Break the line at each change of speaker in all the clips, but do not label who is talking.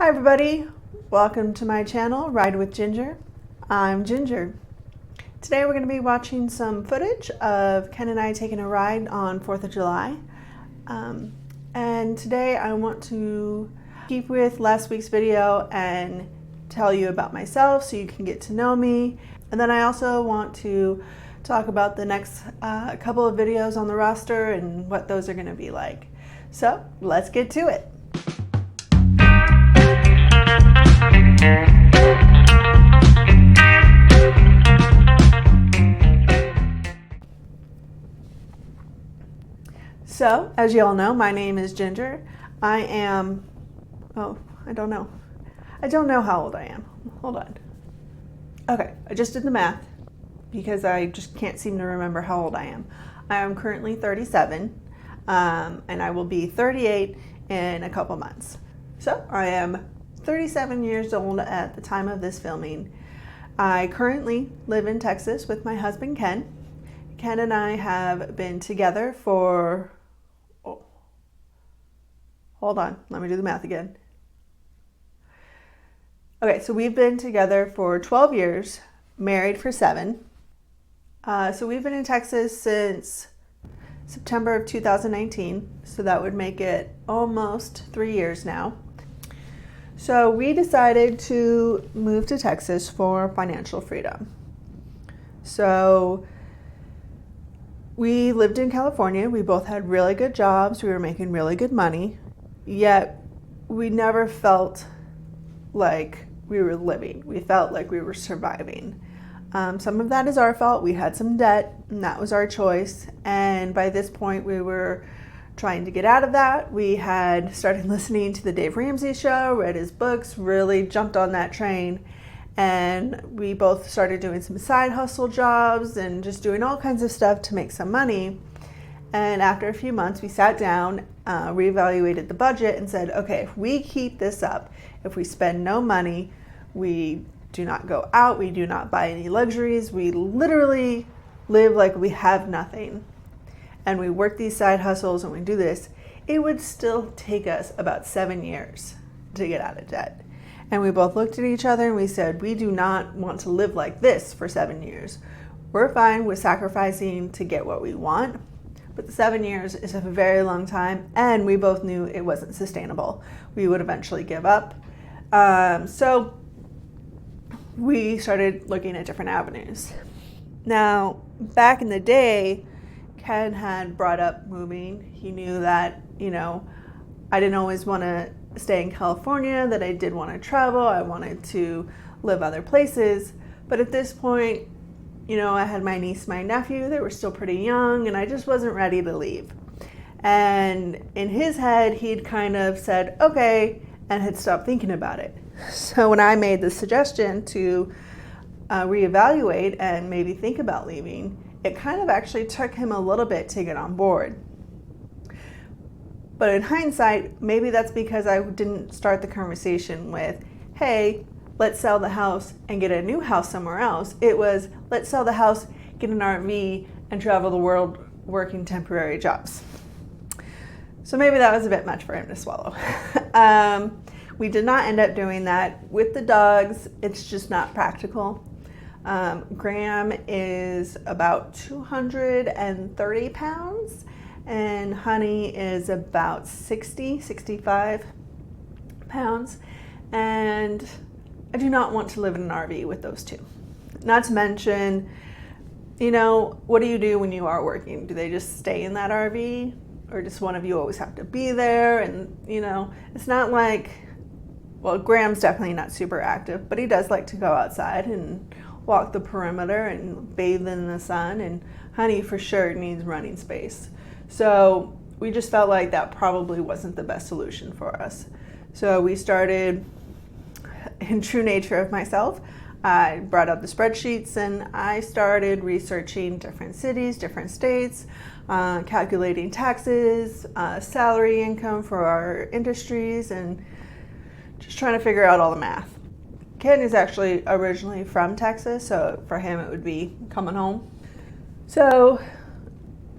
Hi everybody, welcome to my channel, Ride with Ginger. I'm Ginger. Today we're going to be watching some footage of Ken and I taking a ride on 4th of July. And today I want to keep with last week's video and tell you about myself so you can get to know me. And then I also want to talk about the next couple of videos on the roster and what those are going to be like. So let's get to it. So, as you all know, my name is Ginger. I don't know how old I am. Hold on. Okay, I just did the math because I just can't seem to remember how old I am. I am currently 37, and I will be 38 in a couple months. So, I am 37 years old at the time of this filming. I currently live in Texas with my husband, Ken. Ken and I have been together for... Hold on, let me do the math again. Okay, so we've been together for 12 years, married for 7. So we've been in Texas since September of 2019, so that would make it almost 3 years now. So we decided to move to Texas for financial freedom. So we lived in California. We both had really good jobs. We were making really good money. Yet we never felt like we were living. We felt like we were surviving. Some of that is our fault. We had some debt, and that was our choice. And by this point, we were trying to get out of that. We had started listening to the Dave Ramsey show, read his books, really jumped on that train. And we both started doing some side hustle jobs and just doing all kinds of stuff to make some money. And after a few months, we sat down, reevaluated the budget and said, okay, if we keep this up, if we spend no money, we do not go out, we do not buy any luxuries, we literally live like we have nothing, and we work these side hustles and we do this, it would still take us about 7 years to get out of debt. And we both looked at each other and we said, we do not want to live like this for 7 years. We're fine with sacrificing to get what we want, but the 7 years is a very long time, and we both knew it wasn't sustainable. We would eventually give up. So we started looking at different avenues. Now, back in the day, Ken had brought up moving. He knew that, I didn't always want to stay in California, that I did want to travel. I wanted to live other places. But at this point, I had my niece, my nephew, they were still pretty young, and I just wasn't ready to leave. And in his head, he'd kind of said, okay, and had stopped thinking about it. So when I made the suggestion to reevaluate and maybe think about leaving, it kind of actually took him a little bit to get on board. But in hindsight, maybe that's because I didn't start the conversation with, hey, let's sell the house and get a new house somewhere else. It was, let's sell the house, get an RV, and travel the world working temporary jobs. So maybe that was a bit much for him to swallow. We did not end up doing that. With the dogs, it's just not practical. Graham is about 230 pounds, and Honey is about 65 pounds. And I do not want to live in an RV with those two. Not to mention, what do you do when you are working? Do they just stay in that RV? Or does one of you always have to be there? And, it's not like, well, Graham's definitely not super active, but he does like to go outside and walk the perimeter and bathe in the sun. And Honey for sure needs running space. So we just felt like that probably wasn't the best solution for us. So we started, in true nature of myself, I brought up the spreadsheets and I started researching different cities, different states, calculating taxes, salary income for our industries, and just trying to figure out all the math. Ken is actually originally from Texas, so for him it would be coming home. So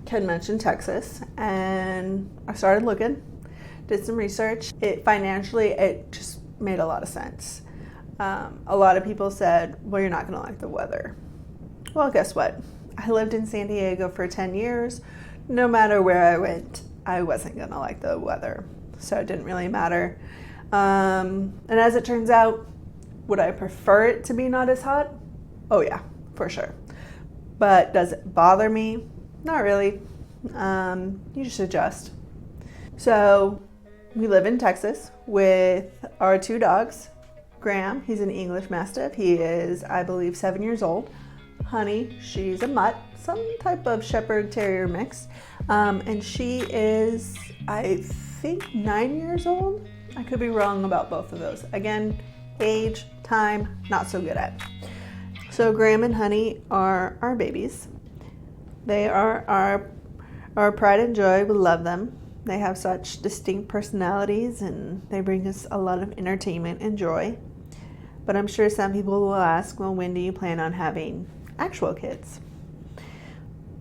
Ken mentioned Texas, and I started looking, did some research. It made a lot of sense. A lot of people said, well, you're not going to like the weather. Well, guess what? I lived in San Diego for 10 years. No matter where I went, I wasn't going to like the weather. So it didn't really matter. And as it turns out, would I prefer it to be not as hot? Oh yeah, for sure. But does it bother me? Not really. You just adjust. So we live in Texas with our 2 dogs. Graham, he's an English Mastiff. He is, I believe, 7 years old. Honey, she's a mutt, some type of Shepherd Terrier mix. And she is, I think, 9 years old. I could be wrong about both of those. Again, age, time, not so good at. So Graham and Honey are our babies. They are our pride and joy. We love them. They have such distinct personalities and they bring us a lot of entertainment and joy. But I'm sure some people will ask, well, when do you plan on having actual kids?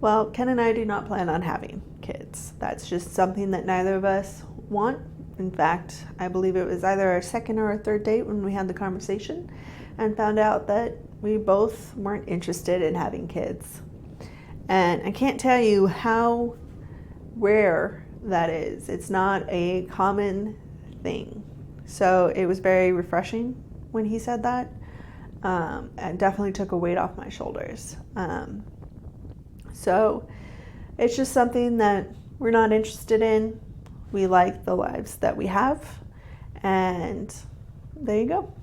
Well, Ken and I do not plan on having kids. That's just something that neither of us want. In fact, I believe it was either our second or our third date when we had the conversation and found out that we both weren't interested in having kids. And I can't tell you how rare that is. It's not a common thing. So it was very refreshing when he said that. And definitely took a weight off my shoulders. So it's just something that we're not interested in. We like the lives that we have. And there you go.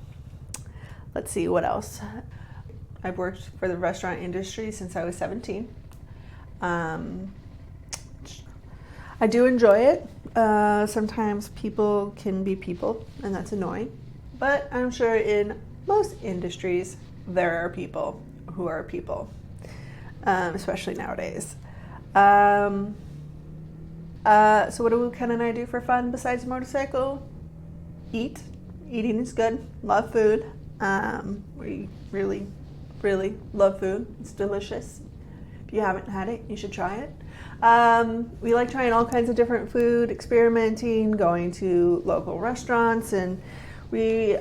Let's see what else. I've worked for the restaurant industry since I was 17. I do enjoy it. Sometimes people can be people, and that's annoying. But I'm sure in most industries, there are people who are people, especially nowadays. So what do Ken and I do for fun besides motorcycle? Eat. Eating is good. Love food. We really, really love food. It's delicious. If you haven't had it, you should try it. We like trying all kinds of different food, experimenting, going to local restaurants, and we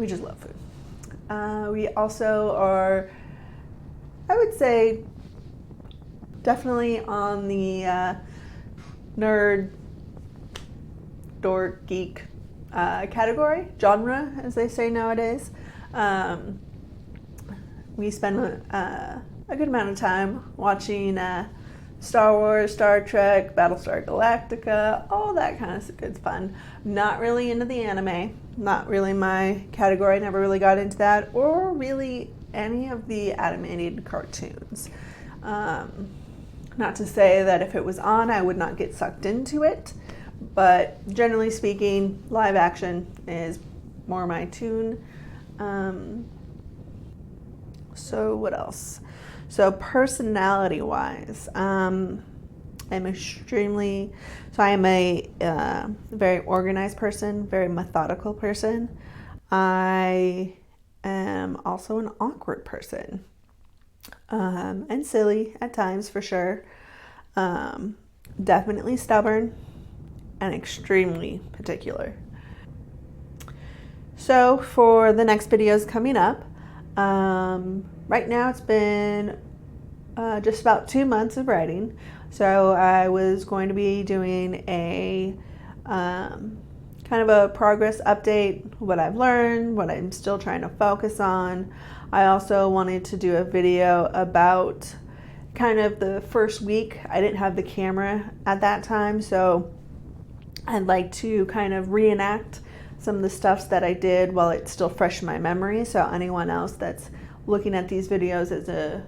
just love food. We also are, I would say, definitely on the nerd, dork, geek category, genre, as they say nowadays. We spend a good amount of time watching Star Wars, Star Trek, Battlestar Galactica, all that kind of good fun. Not really into the anime, not really my category, never really got into that, or really any of the animated cartoons. Not to say that if it was on, I would not get sucked into it, but generally speaking, live action is more my tune. So what else? So personality-wise, I am a very organized person, very methodical person. I am also an awkward person, and silly at times for sure. Definitely stubborn and extremely particular. So for the next videos coming up, right now it's been just about 2 months of writing. So I was going to be doing a kind of a progress update, what I've learned, what I'm still trying to focus on. I also wanted to do a video about kind of the first week. I didn't have the camera at that time, so I'd like to kind of reenact some of the stuff that I did while it's still fresh in my memory. So anyone else that's looking at these videos as a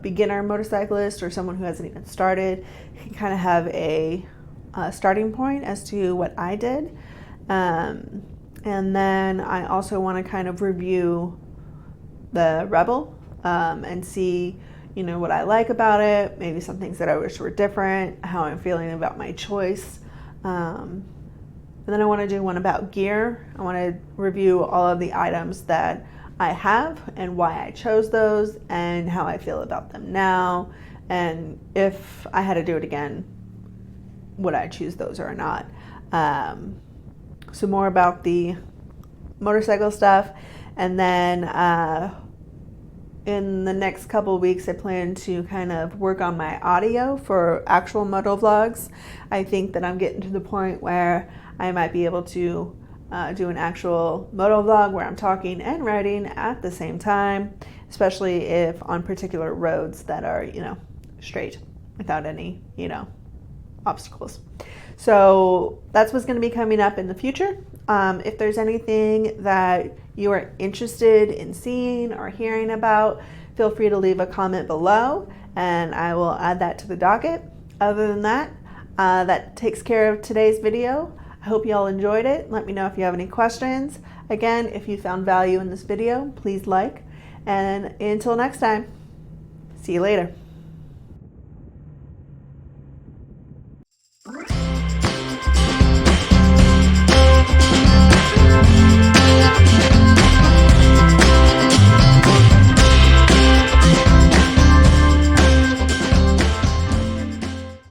beginner motorcyclist or someone who hasn't even started can kind of have a starting point as to what I did. And then I also want to kind of review the Rebel and see, you know, what I like about it, maybe some things that I wish were different, how I'm feeling about my choice. And then I want to do one about gear. I want to review all of the items that I have and why I chose those and how I feel about them now. And if I had to do it again, would I choose those or not? So more about the motorcycle stuff. And then in the next couple of weeks, I plan to kind of work on my audio for actual moto vlogs. I think that I'm getting to the point where I might be able to do an actual moto vlog where I'm talking and writing at the same time, especially if on particular roads that are, straight without any, obstacles. So that's what's going to be coming up in the future. If there's anything that you are interested in seeing or hearing about, feel free to leave a comment below and I will add that to the docket. Other than that, that takes care of today's video. I hope you all enjoyed it. Let me know if you have any questions. Again, if you found value in this video, please like. And until next time, see you later.